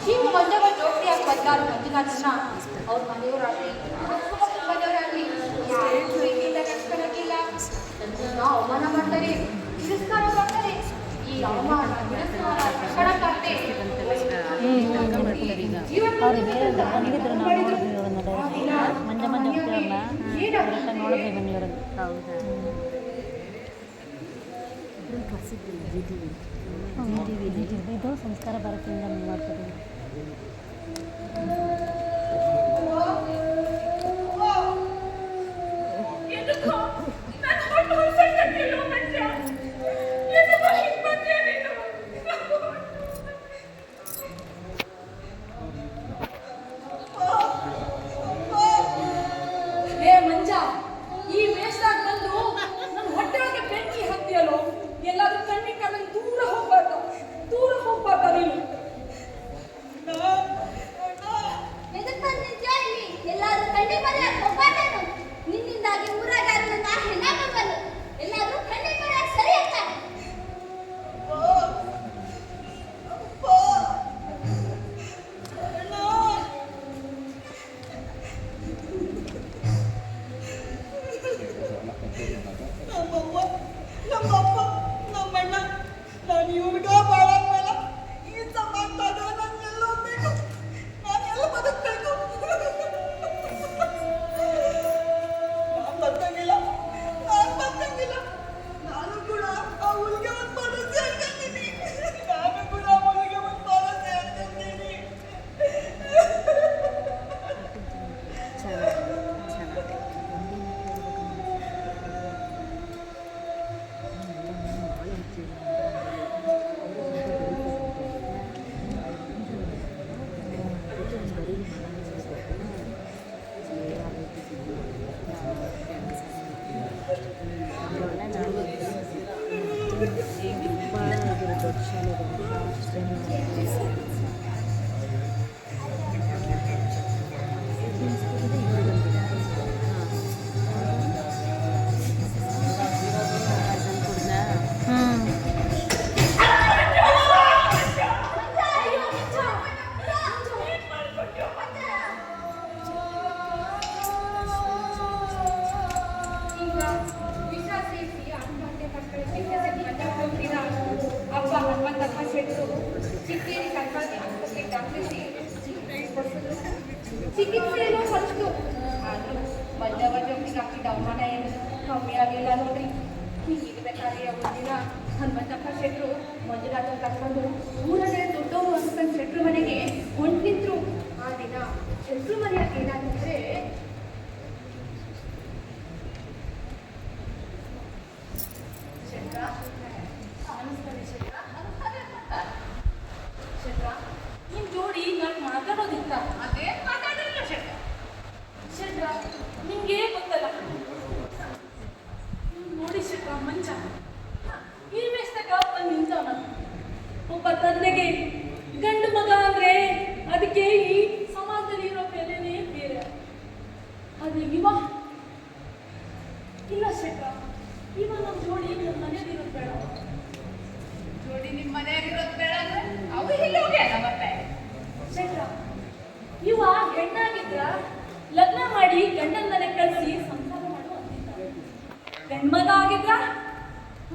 ನೀವು ಮಂಜವ ಜೋಡಿಯಾಗಿ ಬದಲಾದ ಮಂಜುನಾಥನ್ನ ಅವ್ರ ಮನೆಯವರಾಗಲಿ ಮನೆಯವರಾಗಲಿ ಯಾರು ಪ್ರೀತಿಯಿಂದ ಕಟ್ಕೊಳ್ಳೋಕ್ಕಿಲ್ಲ. ನಾವು ಅವಮಾನ ಮಾಡ್ತಾರೆ, ತಿರಸ್ಕಾರ ಮಾಡ್ತಾರೆ. ಈ ಅವಮಾನ ತಿರಸ್ಕಾರ ಕಟ್ಕೊಳ್ಳೋಕ್ಕಾಗದೆ ಇದು ಸಂಸ್ಕಾರ ಭಾರತಿಯಿಂದ ಮಾಡ್ತಾರೆ. ಚಿಕಿತ್ಸೆಯನ್ನು ಫಸ್ಟು ಆದರೂ ಮಂಜವ ಜೊತೆಗೆ ಹಾಕಿದ ಅವಮಾನ ಏನು ಕಮ್ಮಿ ಆಗಲಿಲ್ಲ ನೋಡ್ರಿ. ಹೀಗಿರ್ಬೇಕಾದ್ರೆ ಒಂದಿನ ಹನುಮಂತಪ್ಪ ಶೆಟ್ರು ಮಂಜುನಾಥನ್ ಕರ್ಕೊಂಡು ಊರಲ್ಲೇ ದೊಡ್ಡವರು ಅಂತ ಶೆಟ್ರು ಮನೆಗೆ ಹೊಂಟು ನಿಂತರು. ಆ ದಿನ ಶೆಟ್ರು ಮನೆಯಾಗ ಏನಾಗಿದ್ರೆ ನಿಮ್ ಜೋಡಿ ನಾನು ಮಾತಾಡೋದಿತ್ತ ಅದೇ ಮಾತಾಡಲಿಲ್ಲ ಶೆಟ್ರ ನಿಮ್ಗೆ ಗೊತ್ತಲ್ಲ ನೋಡಿ ಶೆಟ್ರ ಮಂಚ ಈ ಮೇಸ್ತಾಗ ಬಂದು ನಿಂತವನ ಒಬ್ಬ ತಂದೆಗೆ ಗಂಡು ಮಗ ಅಂದ್ರೆ ಅದಕ್ಕೆ ಈ ಸಮಾಜದಲ್ಲಿ ಇರೋ ಬೆಲೆನೇ ಬೇರೆ. ಆದ್ರೆ ಇವ ಇಲ್ಲ ಶೆಟ್ರ, ಇವ ನಮ್ಮ ಜೋಡಿ ನಮ್ಮ ಮನೆಯಲ್ಲಿರೋದು ಬೇಡ. ಜೋಡಿ ನಿಮ್ಮ ಮನೆಯಾಗಿರೋದು ಬೇಡ ಅಂದ್ರೆ ಅವು ಇಲ್ಲಿ ಹೋಗ್ಯಾನ ಮತ್ತೆ ಶೆಟ್ರ ಇವ ಹೆಣ್ಣಾಗಿದ್ರ ಲಗ್ನ ಮಾಡಿ ಗಂಡನ ಮನೆ ಕಳಿಸಿ ಸಂಸಾರ ಮಾಡು ಅಂತಿದ್ದ. ಗಂಡ್ಮಗ ಆಗಿದ್ರ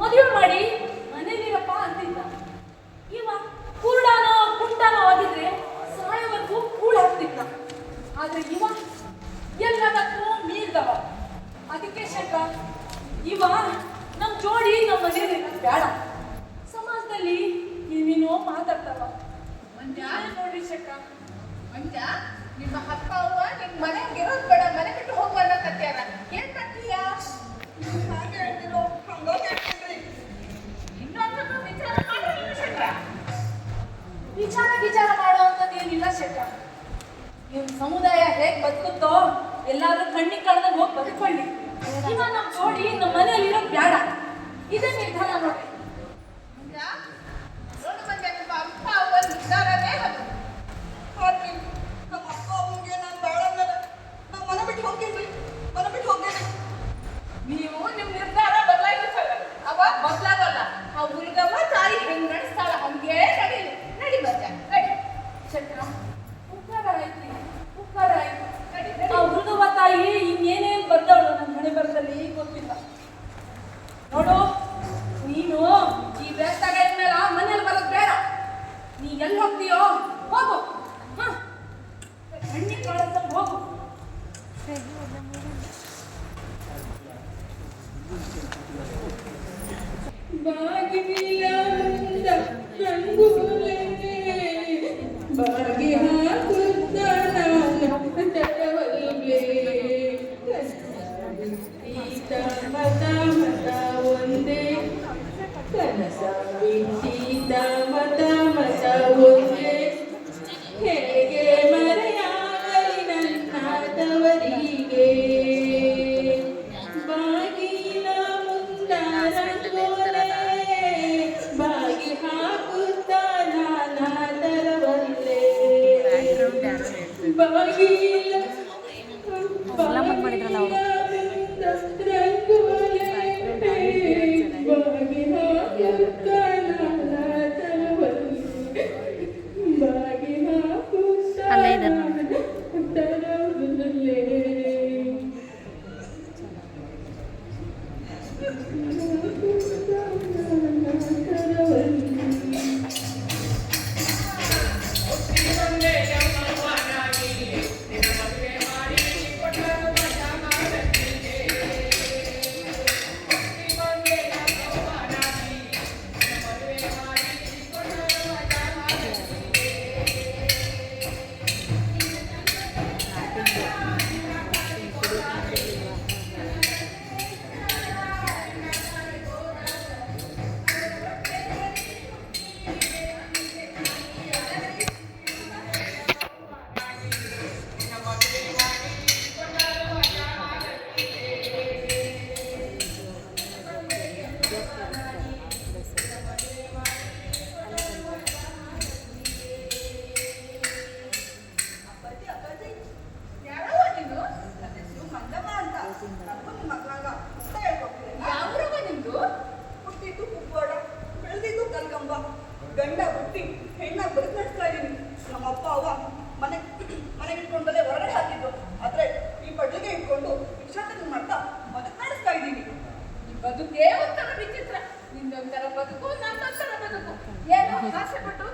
ಮದುವೆ ಮಾಡಿ ಮನೇಲಿರಪ್ಪ ಅಂತಿದ್ದ. ಇವ ಕುರುಡಾನೋ ಕುಂಟಾನೋ ಆಗಿದ್ರೆ ಸಾಯೋವರೆಗೂ ಕೂಳ್ ಹಾಕ್ತಿದ್ದ. ಆದ್ರೆ ಇವ ಎಲ್ಲದಕ್ಕೂ ಮೀರ್ದವ. ಅದಕ್ಕೆ ಶೆಟ್ರ ಇವ ನಮ್ಮ ಜೋಡಿ ನಮ್ಮ ಮನೆಯಲ್ಲಿ ಬೇಡ. ಸಮಾಜದಲ್ಲಿ ನೀವೇನೋ ಮಾತಾಡ್ತಾವ ಮಂಜ ನೋಡ್ರಿ ಶೆಟ್ರ. ಮಂಜ ನಿಮ್ಮ ಅಪ್ಪ ಅವ್ವ ನಿನ್ ಮನೆಗೆ ಇರೋದು ಬೇಡ, ಮನೆ ಬಿಟ್ಟು ಹೋಗ್ಬಾರ್ದ ಕತ್ಯಾರ. ಏನ್ ಮಾಡ್ತೀಯ? ಹಾಗೆ ಹೇಳ್ತಿರೋ ಹಂಗೋಗಿ ಹೇಳ್ತಿದ್ರಿ. ಇನ್ನೊಂದು ವಿಚಾರ ಮಾಡಿಲ್ಲ ಶೆಟ್ರ. ವಿಚಾರ ಮಾಡುವಂಥದ್ದೇನಿಲ್ಲ ಶೆಟ್ರ. ಇವ್ನ ಸಮುದಾಯ ಹೇಗ್ ಬದುಕುತ್ತೋ ಎಲ್ಲಾದ್ರೂ ಕಣ್ಣಿಗೆ ಕಳೆದಾಗ ಹೋಗಿ ಬದುಕೊಳ್ಳಿ. ಇವ ನಮ್ಮ ಜೋಡಿ ನಮ್ಮ ಮನೆಯಲ್ಲಿ ಇರೋದು ಬೇಡ. ಇದೇ ನಿರ್ಧಾರ ನೋಡಿ. ಮಂಜ ನೋಡು ಮಂಜ, ನಿಮ್ಮ ಅಪ್ಪ ಅವ್ವ ನಿರ್ಧಾರನೇ ಅದು. ಹಾಕ್ರಿ ನಮ್ಮ ಅಪ್ಪ ಅವ್ರಿಗೆ ನಾನು ಬೇಡ ಅಂದ್ರೆ ನಾವು ಮನೆ ಬಿಟ್ಟು ಹೋಗ್ತೀನಿ, ಮನೆ ಬಿಟ್ಟು ಹೋಗ್ತೀನಿ. ನೀವು ನಿಮ್ ನಿರ್ಧಾರ ಬದಲಾಯಿಸಲ್ಲ, ಅವ ಬದಲಾಗಲ್ಲ. ಆ ಹುಡುಗವ ತಾಯಿ ಹೆಂಗ್ ನಡೆಸ್ತಾಳ ಹಂಗೇ ನಡೀಲಿ. ನಡಿ ಮಂಜ. ಹಾಕುತ್ತ ನಾನಾದರವಲ್ಲೇ ಬಾಗಿಲ ಫಿಲಮ್ ಮಾಡಿದ್ರಲ್ಲ ಅವರು ಅಲ್ಲೇ ಇದೆ ಯಾರವ್ವ ನೀನು? ನನ್ನ ಹೆಸರು ಮಂಜಮ್ಮ ಅಂತ. ನನಗೂ ನಿಮ್ಮ ಮಕ್ಕಳಾಗ ಅಂತ ಹೇಳ್ಕೊಡ್ತೀನಿ. ಯಾವ್ರವ್ವ ನಿಮ್ದು? ಹುಟ್ಟಿದ್ದು ಕುಪ್ಪವಾಡ, ಬೆಳೆದಿದ್ದು ಕಲ್ಗಂಬ. ಗಂಡ ಹುಟ್ಟಿ ಹೆಣ್ಣಾಗಿ ಬದುಕು ನಡೆಸ್ತಾ ಇದ್ದೀನಿ. ನಮ್ಮ ಅಪ್ಪ ಅವ್ವ ಮನೆಗೆ ಇಟ್ಕೊಂಡಲ್ಲೇ ಹೊರಗಡೆ ಹಾಕಿದ್ದು. ಆದ್ರೆ ಈ ಪಡ್ಲಿಗೆ ಇಟ್ಕೊಂಡು ಭಿಕ್ಷಾಟನೆ ಮಾಡ್ತಾ ಬದುಕು ನಡೆಸ್ತಾ ಇದ್ದೀನಿ. ಈ ಬದುಕೇ ಒಂಥರ ವಿಚಿತ್ರ. ನಿಂದೊಂಥರ ಬದುಕು, ನಂದೊಂಥರ ಬದುಕು. ಏನೋ ಆಸೆ ಪಟ್ಟು